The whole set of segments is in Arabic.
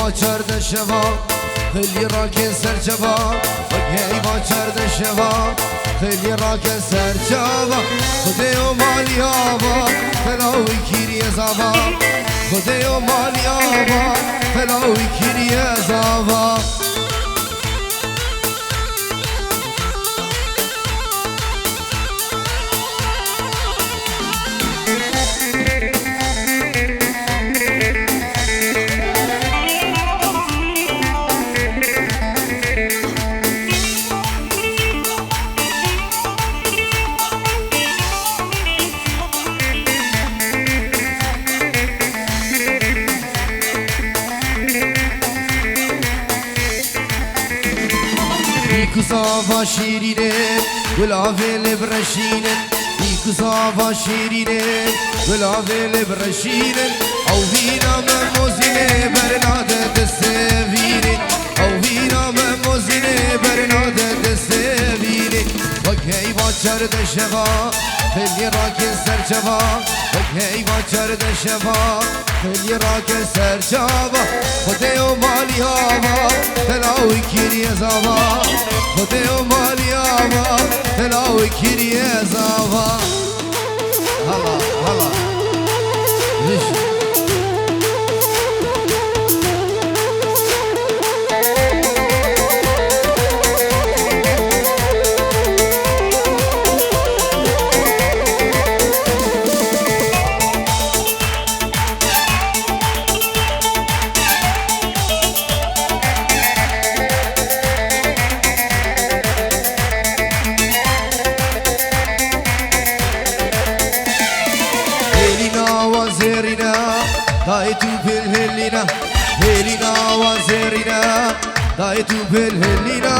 با چرد شوا خیلی راکن سر جوا با چرد شوا خیلی راکن سر جوا خده و مالی آبا فلاوی کیری زوا خده و مالی آبا فلاوی کیری زوا Kuzawa şirine, gülave breşine. Kuzawa şirine, gülave breşine. Avvina me mozine, bernade de sevine. Avvina me mozine, bernade de sevine. Vakey vaçar de şeva, feli raken serçava. Vakey vaçar de şeva, feli raken serçava. Khode o mali hava, telawi kiriye zava. خده و مالی آوا تلاوی کریه زاوا هلا هلا دايتو بالهلينا هلينا وزرينا دايتو بالهلينا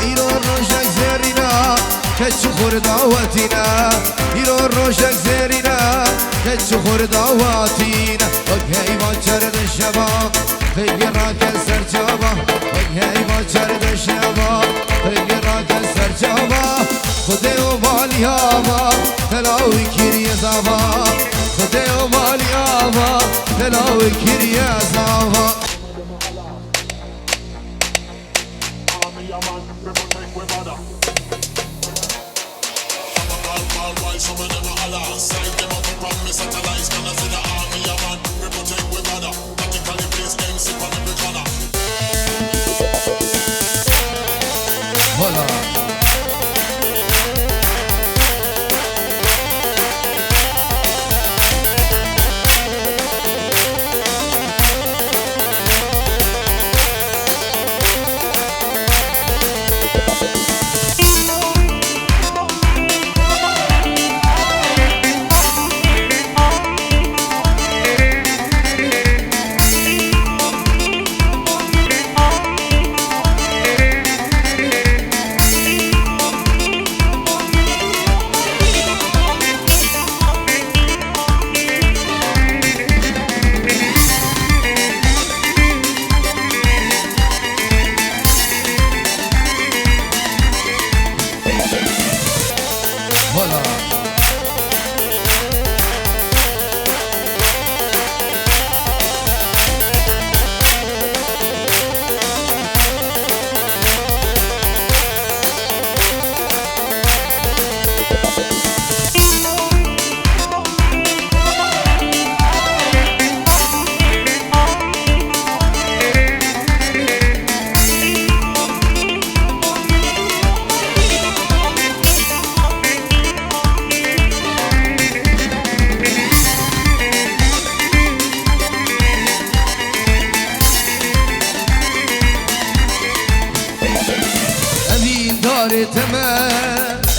إيرو الرجاك زرينا كتشخور دعواتنا إيرو الرجاك زرينا كتشخور دعواتنا وكهي باشرد الشباب فقراك السرجابة وكهي باشرد الشباب فقراك السرجابة خده ومالي هابا تلاوي كيري زابا خده ومالي هابا تلاوي كيري زابا Voilà.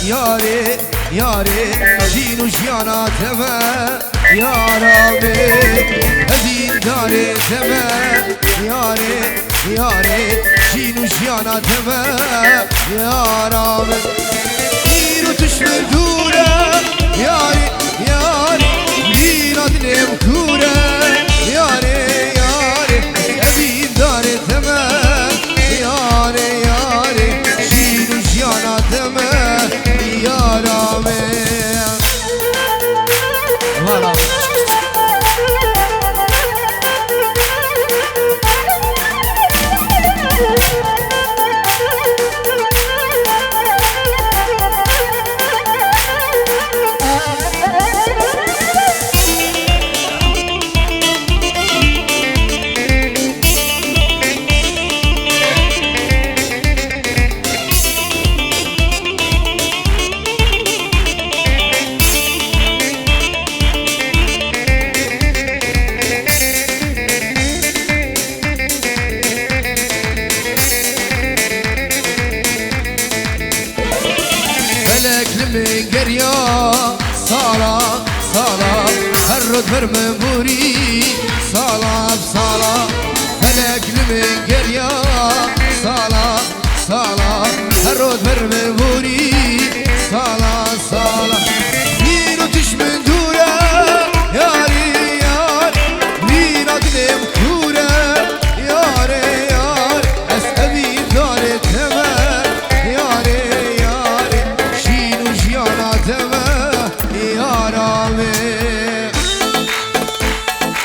یاری یاری جین و جیانا تمه یارامه ادین داره تمه یاری یاری جین و جیانا تمه یارامه ایرو تشمه دوره یاری یاری لیراد نمکوره یاری یاری ادین داره تمه یاری یاری جین و جیانا تمه یارامه والا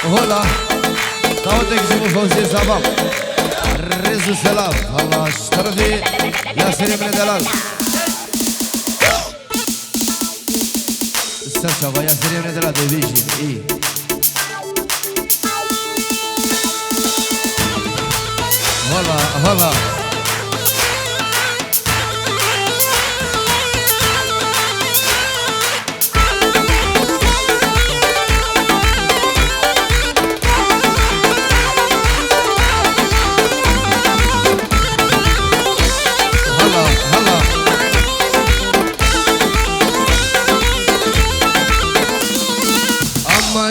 هلا دعوتك جيبوا فوزي زبام رزو سلام الله اشترفي يا سري من دلال استرشفا يا سري من دلال بيجي ايه هلا هلا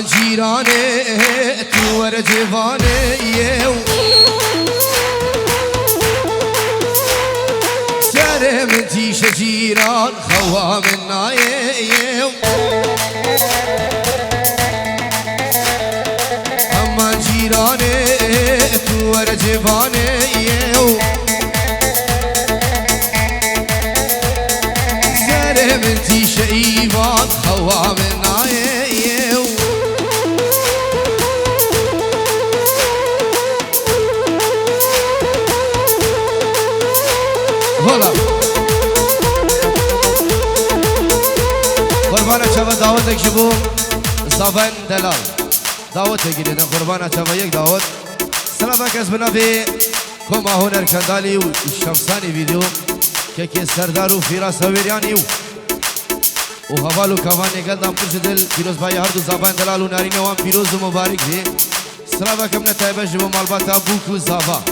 جيراني تور جواني يو سرم تيش جيران خوام النايو اما جيراني تور جواني يو سرم تيش ايوان خوام النايو هلا قربانه شبه دعوتك شبو زبان دلال دعوتك گیریدن قربانه شبه یک دعوت سلام کس بنابی کما هنر کندالی و شمسانی ویدیو که سردار و فیرا سویریانی و حوالو کوانی گلدم پرش دل پیروز بای هر دو زبان دلال و نارینه وان پیروز و مبارک دی سلام کم نتایبه شبو مالباتا بوکو زبا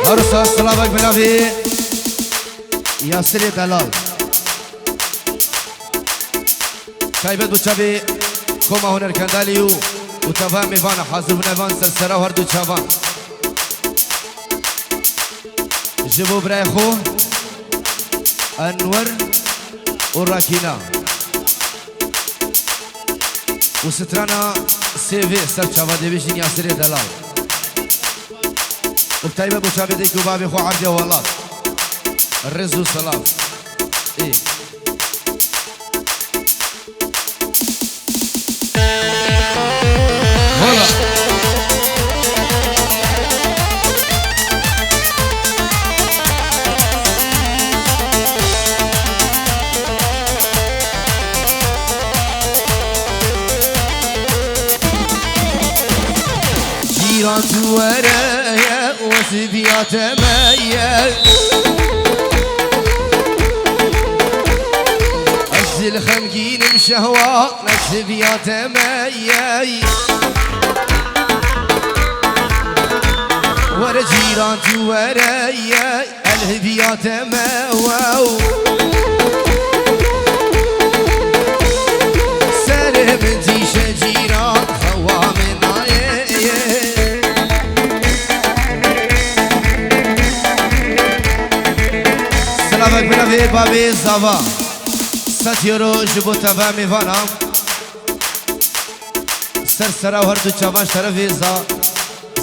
عروسا سلامك بنابي ياسر دلال تايبت بچابي كوما هنر كنداليو وتفاهم ميفانا حاضر بنفان سرسرا وهردو چاوان جبو براي خو انور وراكينا وسترانا سيفي سر چاوا ديبشين ياسر دلال وبتايبه بوشابه ديك وبابي خو عرجه والله الرز والسلام ايه هلا جيران تورايا وسبيات مايا أجل خمقين مشهوى نسبيات مايا ورا جيران تورايا الهبيات ماواو سلم انتي شجيران خوامنا سلامك بنافي بابي زاوا ساتيرو جبو تفا ميفانا سرسرا وهردو چاواش طرفي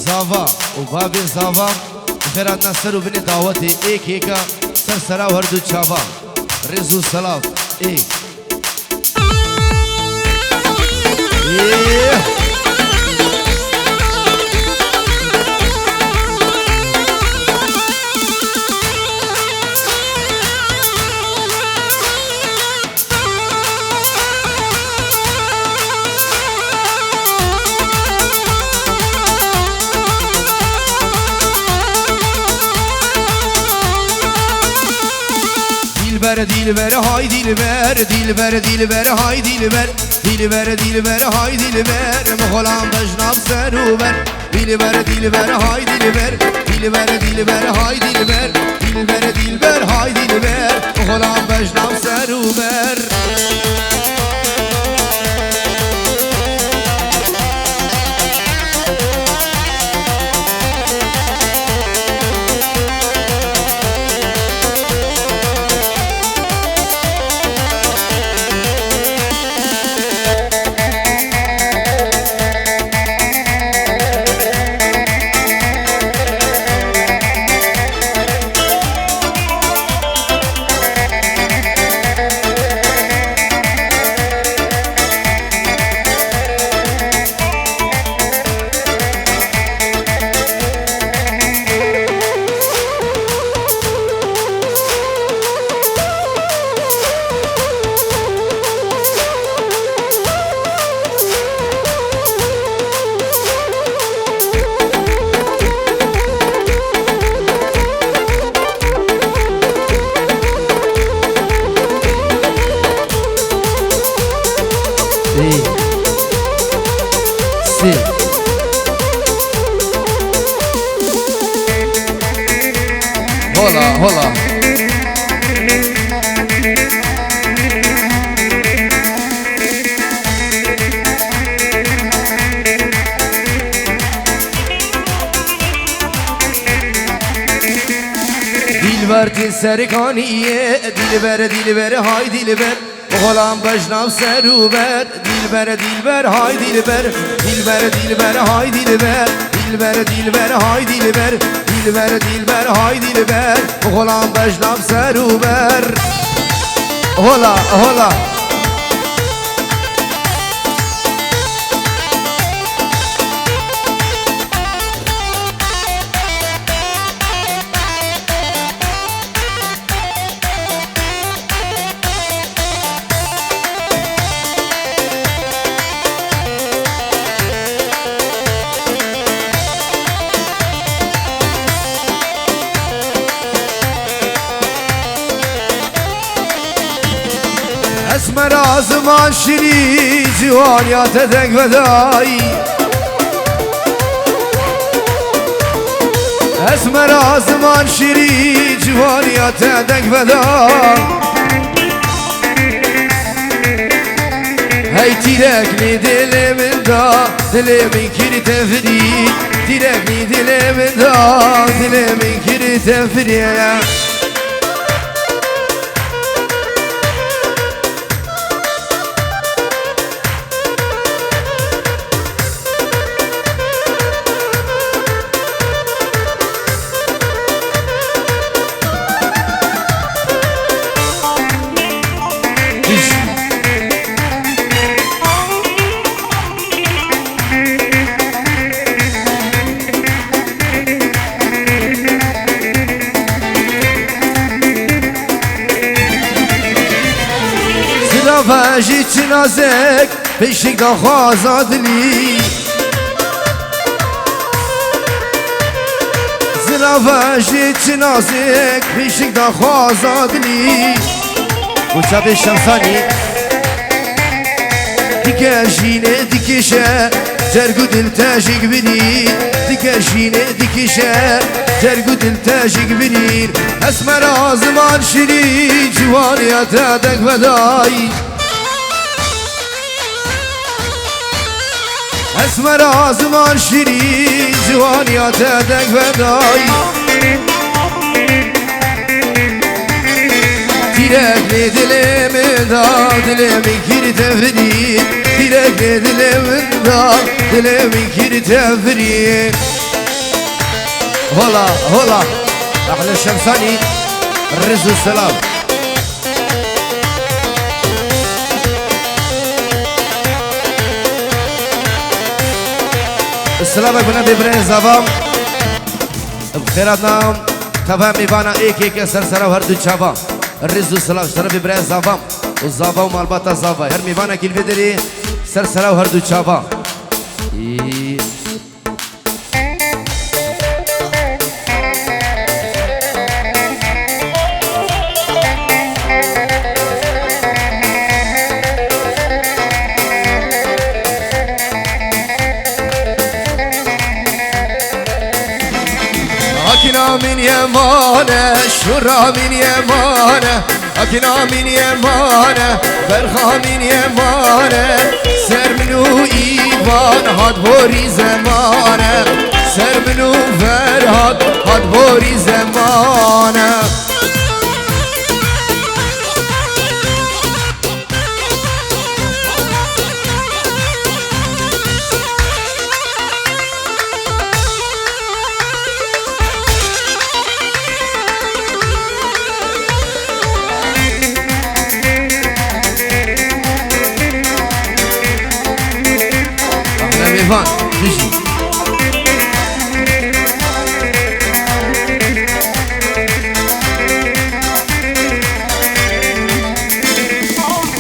زاوا وبابي زاوا خيرات نصر وبني دعوتي ايك ايكا سرسرا وهردو چاوا رزو سلاف ايه dilber hay dilber dilber dilber hay dilber dilber dilber hay dilber مخلام بجناب سروبر dilber dilber hay dilber dilber dilber hay dilber dilber dilber hay dilber مخلام بجناب سروبر هلا هلا دلبر سرکانیه دلبر های دلبر غلام بجناب سروبر دلبر های دلبر های دلبر های دلبر های دلبر غلام بجناب سروبر هلا هلا اسمر آزمان شیری جوانیات دنگ ودایی اسمر آزمان شیری جوانیات دنگ ودایی هی تیرکنی دل من دا دل من کری تفری تیرکنی دل من دا دل من کری تفری فاجی چنازک پیشک دا خوازادلی زنا فاجی چنازک پیشک دا خوازادلی وچاب شمسانی دیکشینه دیکشه جرگو دل تاجیک بینی دیکشینه دیکشه جرگو دل تاجیک بینی اسمر آزمان شیری جوانیات دنگ ودایی اسمر آزمان شیری جوانیات دنگ ودایی تیرکنی دل من دا دل من کری تفری تیرکنی دل من دا دل من کری تفری هلا هلا احلى الشمساني الرز والسلام السلام عليكم ببرين زبام بخيراتنا تفهم ميبانا ايك سرسرة وهردو تشابا الرز والسلام اشترى ببرين زبام والزابا ومالباتا زابا هر ميبانا كيل فيدري سرسرة وهردو تشابا أكنا من يمانه شرا من يمانه أكنا من يمانه برخا من يمانه سر منو إيوان هاد بوري زمانه سر منو فرهاد هاد بوري زمانه Ivan, Gigi.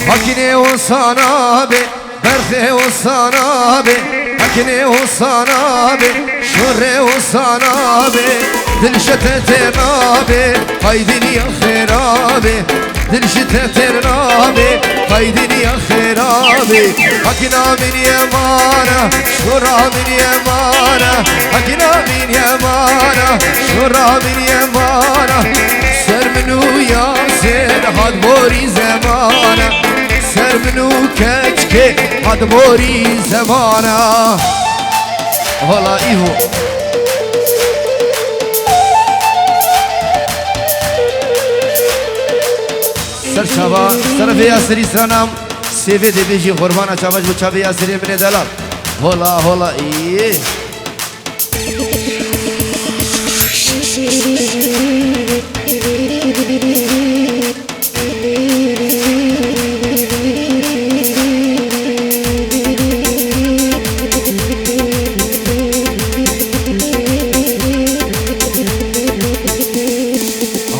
Hakine o sana be, berhe o sana be, حكني وصنابي شوري وصنابي دل شتت رابي قايدين يا خرابي دل شتت رابي قايدين يا خرابي حكنا من يمانه شورا من يمانه حكنا من يمانه شورا من يمانه سر منو ياسر هاد بوري زمانه سر منو كچكي هاد بوري زمانه هلا ايهو سر شبا سر في ياسري سنام سيفي دي بيجي قربانا چاوش بو چاوي ياسري من دلال هلا هلا ايه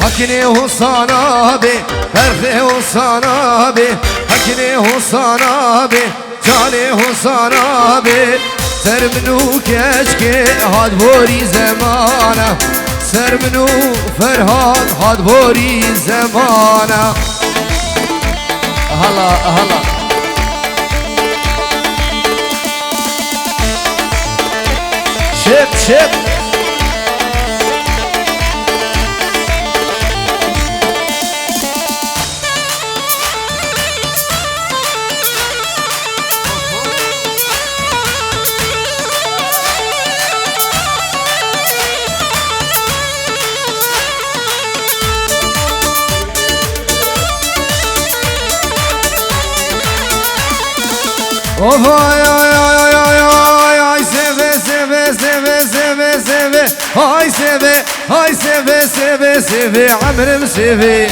حكني وصنابي فرخي وصنابي حكني وصنابي جاني وصنابي سر منو كشكي هاد بوري زمانه سر منو فرهاد هاد بوري زمانه هلا هلا شب شب Oy ay ay ay ay ay seve seve seve seve seve ay seve ay seve seve seve amrım seve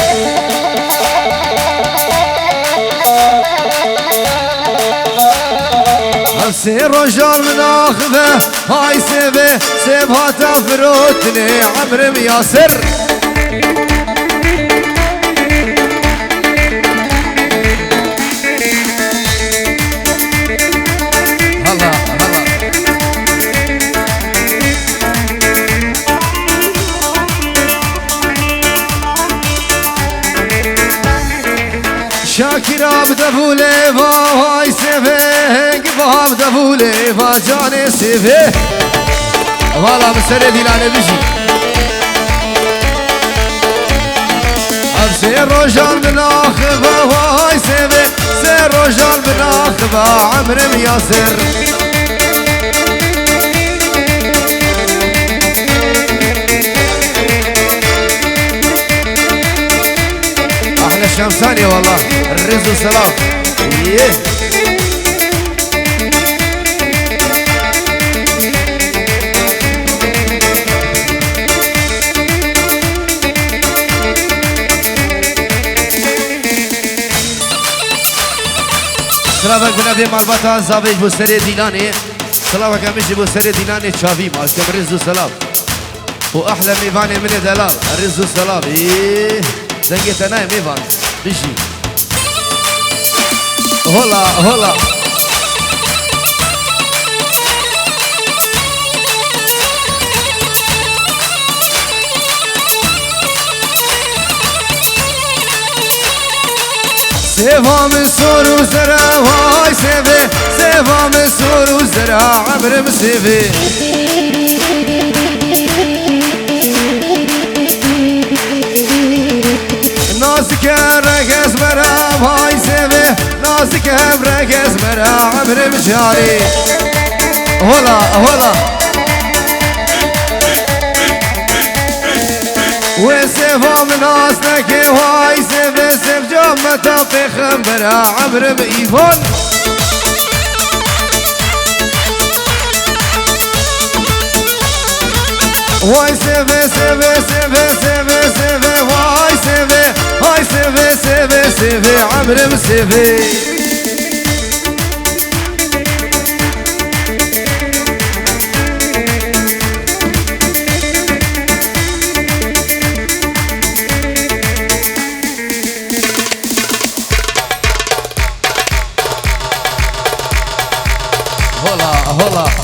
Nefsi rojal min akhve ay seve sevhata frutni amrım yasir شاكر بدفولي فاي سيفي قباب دفولي فاجاني سيفي والله مسري ديلاني بيجي سير رجال من اخبا فاي سيفي سير رجال من اخبا عمرم ياسر احلى الشمساني والله الرز والسلام ايه سلامك بنبي مربطة زابيج بسري ديناني سلامك امشي بسري ديناني شافي مالكم رز والسلام واحلى ميفاني من دلال الرز والسلام ايه زنقت انا ميفان بيجي هلا هلا سيفا من سور وزرع واي سيفي سيفا من سور وزرع عمرم سيفي ناسك رقص مرا هاي سيفي ناسك رقص مرا عمرم جاري هلا هلا وسيفا من ناسك هاي سيفي سيف جامتا في خمبرا عمرم ايفون واي سيفي سيفي سيفي سيفي سيفي واي سيفي هاي سيفي سيفي سيفي عمرم سيفي هلا هلا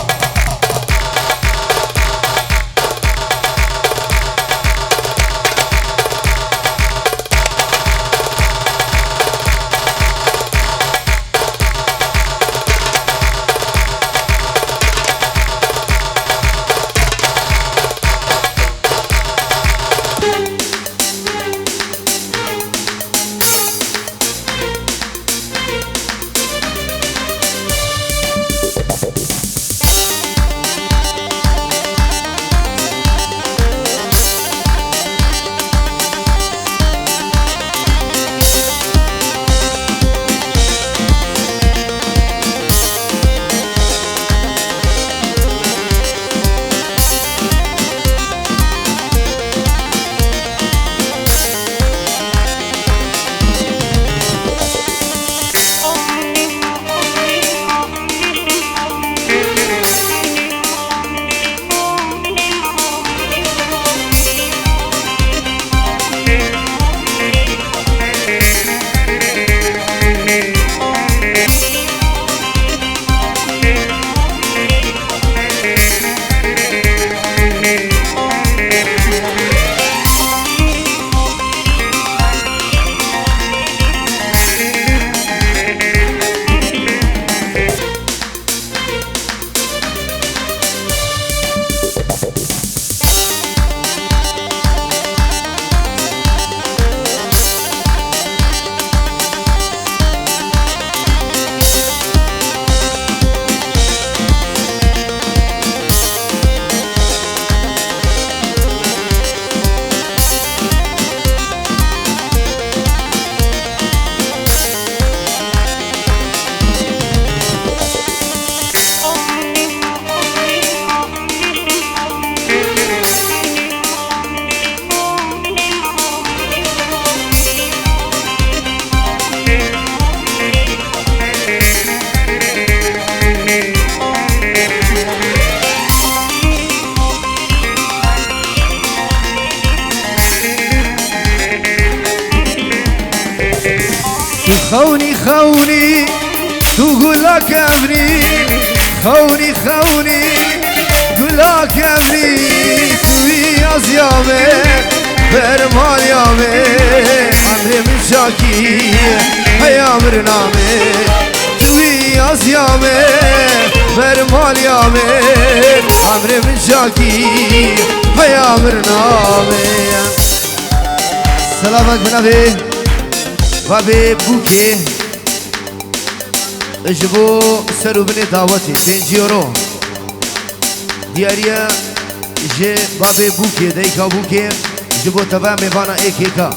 كبري خوني خوني بلا كبري توي أزيامي فرمان يامي عمري من شاكي هيا مرنامي توي أزيامي فرمان يامي عمري من شاكي هيا مرنامي سلامك بنبي بابي بوكي اجبو سرو بني دعوتي 5 يورو دياريا جي بابي بوكي دايكا بوكي جبو تبع ميبانا ايكيكا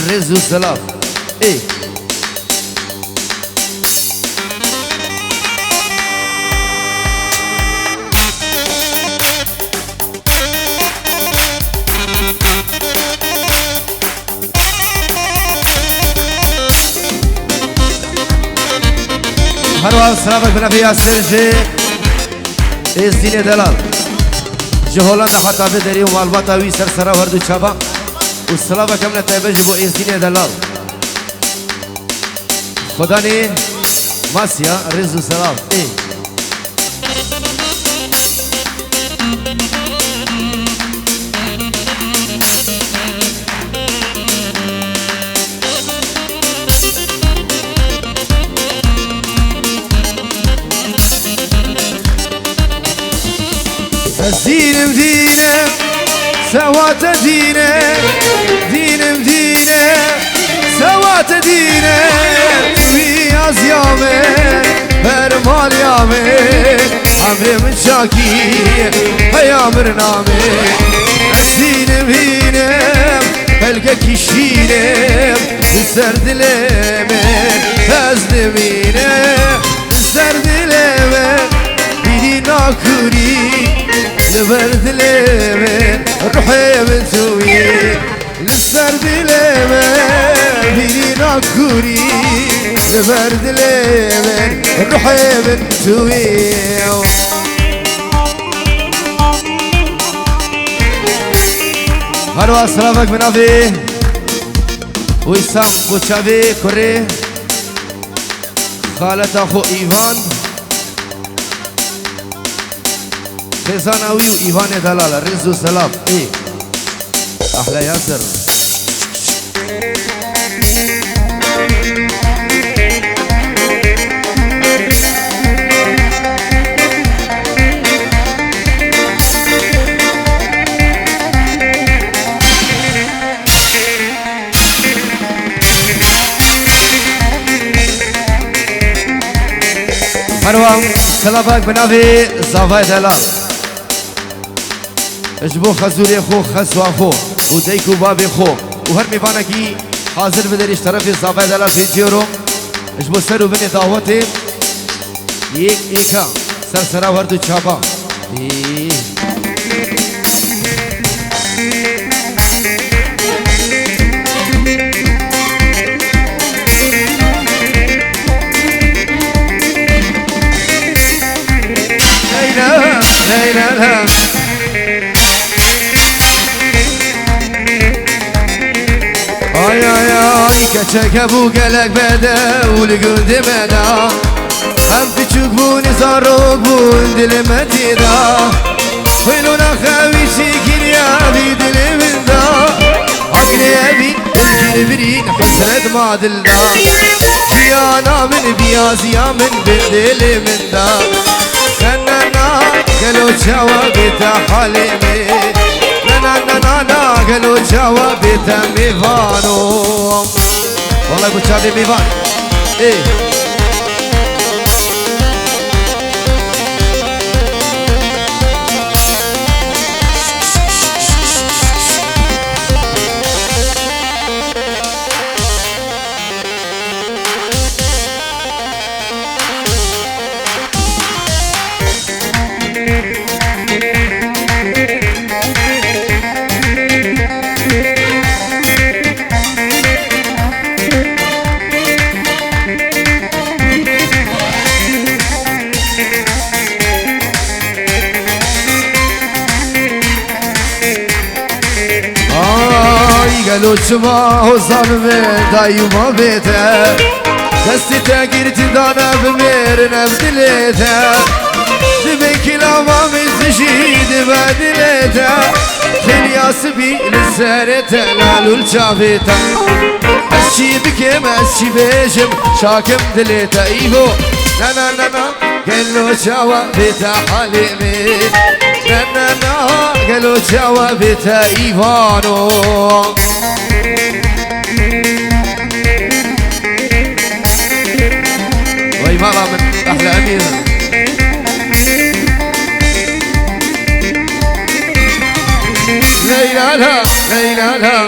رزو سلاف اي هروا سلامك بنا في ياسر جي ازدين دلال جي هولندا حتى بدري ومالباتا وي سرسرا وردو چابا والسلامك امنا تايبه جبو ازدين دلال خداني ماسيا رزو سلام اي دينم دينم سوات دينم دينم دينم سوات دينم في أزيامي فرمان يامي عمري من شاكي هيا مرنامي دينم دينم هلقا كشينم السرد ليمن أزلمينم السرد ليمن بيدي ناكوري لبرد ليمن روحي من سوي للسرد ليمن بيدي ناكوري لبرد ليمن روحي من سوي هروا سلامك من أبي ويسام بوشابي كوري خالة أخو إيفان خزانوي وإيفان دلال رزو سلام ايه أحلى ياسر هروام سلامك بنافي زافاي دلال اجبو خزوري خو خسوا خو وديكو بابي خو وهر ميبانا كي حاضر بدريش طرفي زافاي دلال في جيرو اجبو سرو بني دعوتي يك ايكا سرسرا وردو چابا لا لا لا آي آي آي كچك بو گلک بده ولگند منا هم بچوک بو نزاروک بو دل مدیدا ویلونا خوی چیکین یا بی دل من دا عقلی ابی دل برین حسرت ما دل دا جیانا من بیازیا من دل من دا سننا قالوا جوابي حليمي لا لا لا لا قالوا جوابي ميفانو والله ابو شادي ميفان ايه قالوا شما هو ظلمي دايما بيته دستي تاقرت دانا بميرنا بدليتها دبيك لما مزجيد بدليتها خليا سبيل السارة لالو الجافيتا أسشي بكم أسشي بيجم شاكم دليتا إيهو نا نا نا نا قالو جوا بيتا حليمي نا نا نا قالو جوا بيتا إيفانو وي مرة من أحلى أمير ليلى لا ليلى لا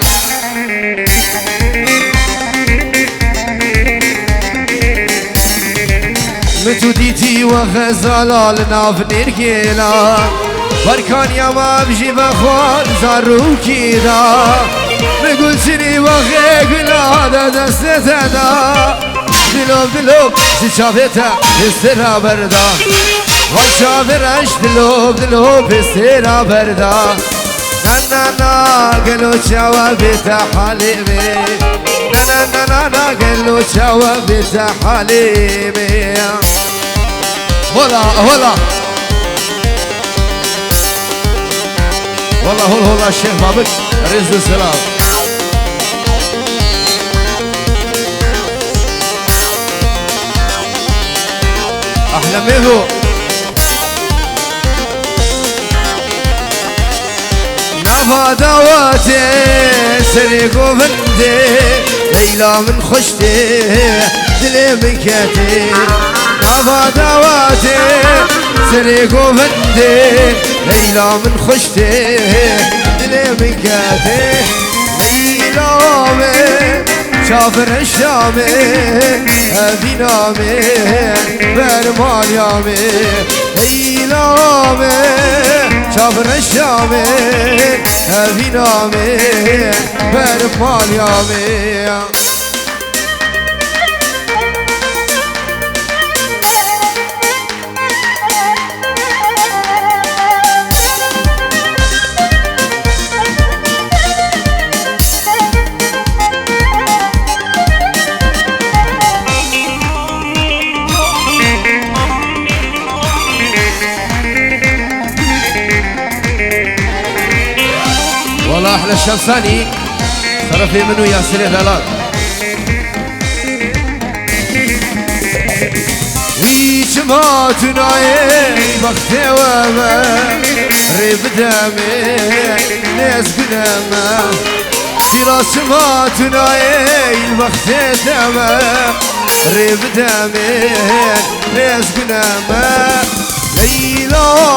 متوديتي وغزالة لنا بنركينا بركان يا ما بجي بخوان زاروكي دا مقلتني وغيق لا دا دستتا دا دلوب دلوب شافتا استرا بردا وشافرش دلوب دلوب استرا بردا نا نا نا قالوا جوابي حليمي نا نا نا نا نا قالوا جوابي حليمي هلا هلا والله هلا الشيخ بابك رزق السلام احلى منه نفا دواتي سريق وفندي ليلى من خشتي دلي من كاتي نفا دواتي سريق وفندي ليلى من خشتي دلي من كاتي ليلى من شافر الشامي هذي نامي برمان يامي ليلى من شافر الشامي هذي نامي برمان يامي والله احلى الشمساني صرفي منو ياسر دلال ويش ما تناي بختي وما ريب دمي ناس قدامه جراس ما تناي بختي دمه ريب دمي ناس قدامه ليلى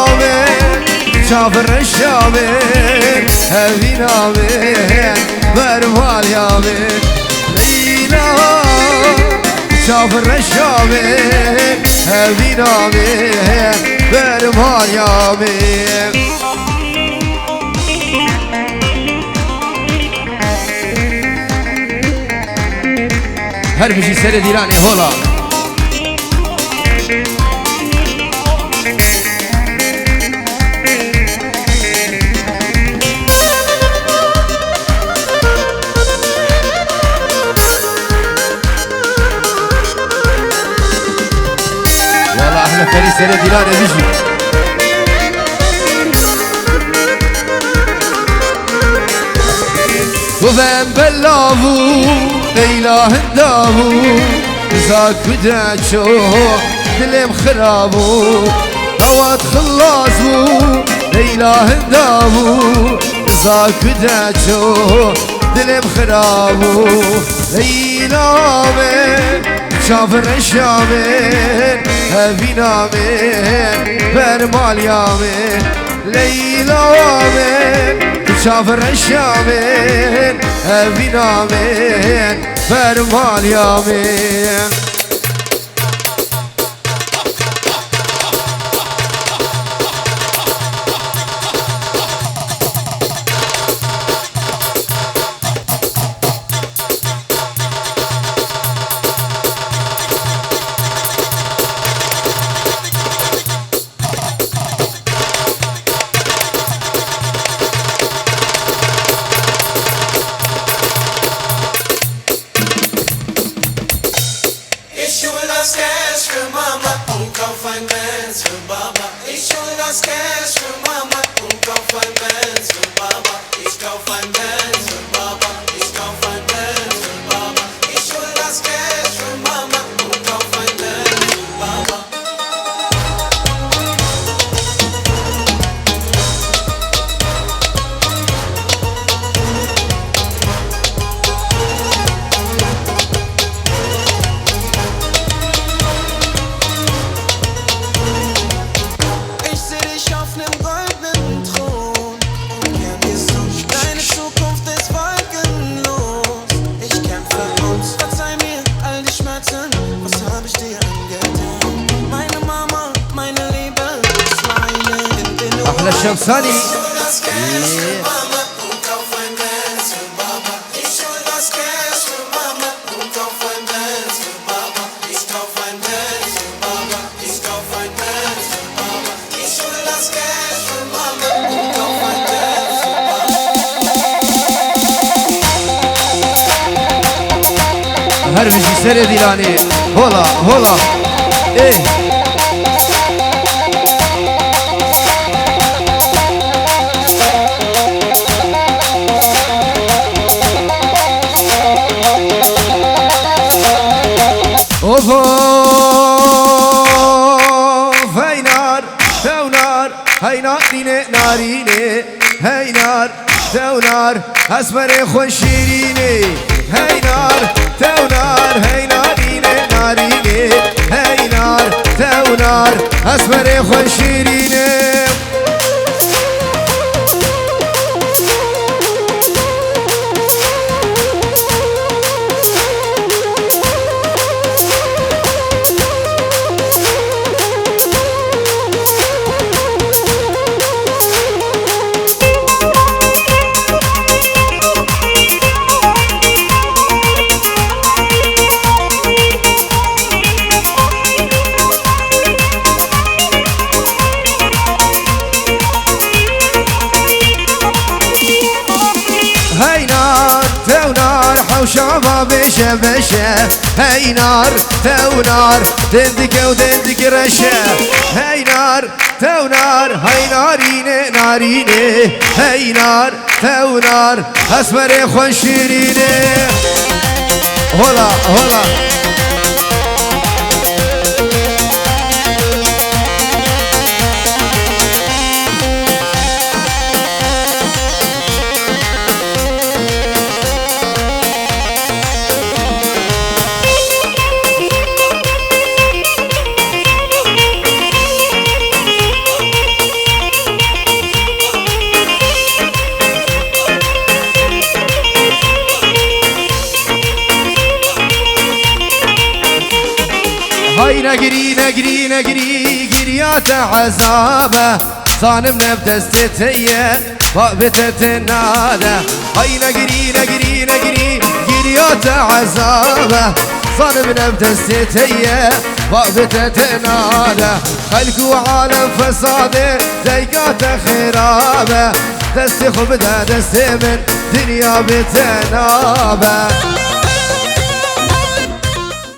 شافر الشامي هذي نامي برمال يامي ليلى شافر الشامي هذي نامي برمال يامي هربشي سر ديراني هولا فري سنة ديلان بيجي وفن بلافو ليلى هندافو زاك بداتشو دلم خرابو هوات خلصو ليلى هندافو زاك بداتشو دلم خرابو ليلى شافر الشامي هذي نامي برمال يامي ليلى شافر الشامي هذي نامي برمال يامي hol das Cash für Mama und kauf ein Benz für Baba. Ich kauf ein Benz für Baba. Ich kauf ein Benz für Baba. Ich hol das Cash für Mama und kauf ein Benz für Baba. Ich seh dich auf nem goldenen Thron und gern wirst du. Deine Zukunft ist wolkenlos. Ich kämpfe uns. Verzeih mir all die Schmerzen. Was hab ich dir angetan? Meine Mama, meine Liebe, das meine in den أحلى الشمساني. Ich hol das Cash für Mama und kauf ein Benz für Baba. Ich hol das Cash für Mama und kauf ein Benz für Baba. Ich kauf ein Benz für Baba. Ich kauf ein Benz für Baba. Ich hol das Cash für Mama und kauf ein Benz für Baba. هر بيجي سري ديلاني هولا هولا ايه اوف هاي نار تو نار هاي نارينه نارينه هاي نار تو نار اسمر خوش شیرینه هاي نار تو نار هاي نارينه نارينه هاي نار تو نار اسمر خوش شیرینه هاي نار تو نار حوشابة بشة بشة هاي نار تو نار دندك ودندك رشة هاي نار تو نار هاي نارينه نارينه هاي نار تو نار اسمر خوش شیرینه هولا هولا هاي نقري نقري نقري قريات عذابه صانمنا بدستي وقبتت النادى هاي نقري نقري نقري قريات عذابه صانمنا بدستي وقبتت النادى خلقوا عالم فساده ديقات خرابه دستي خبده دستي من دنيا بتنابه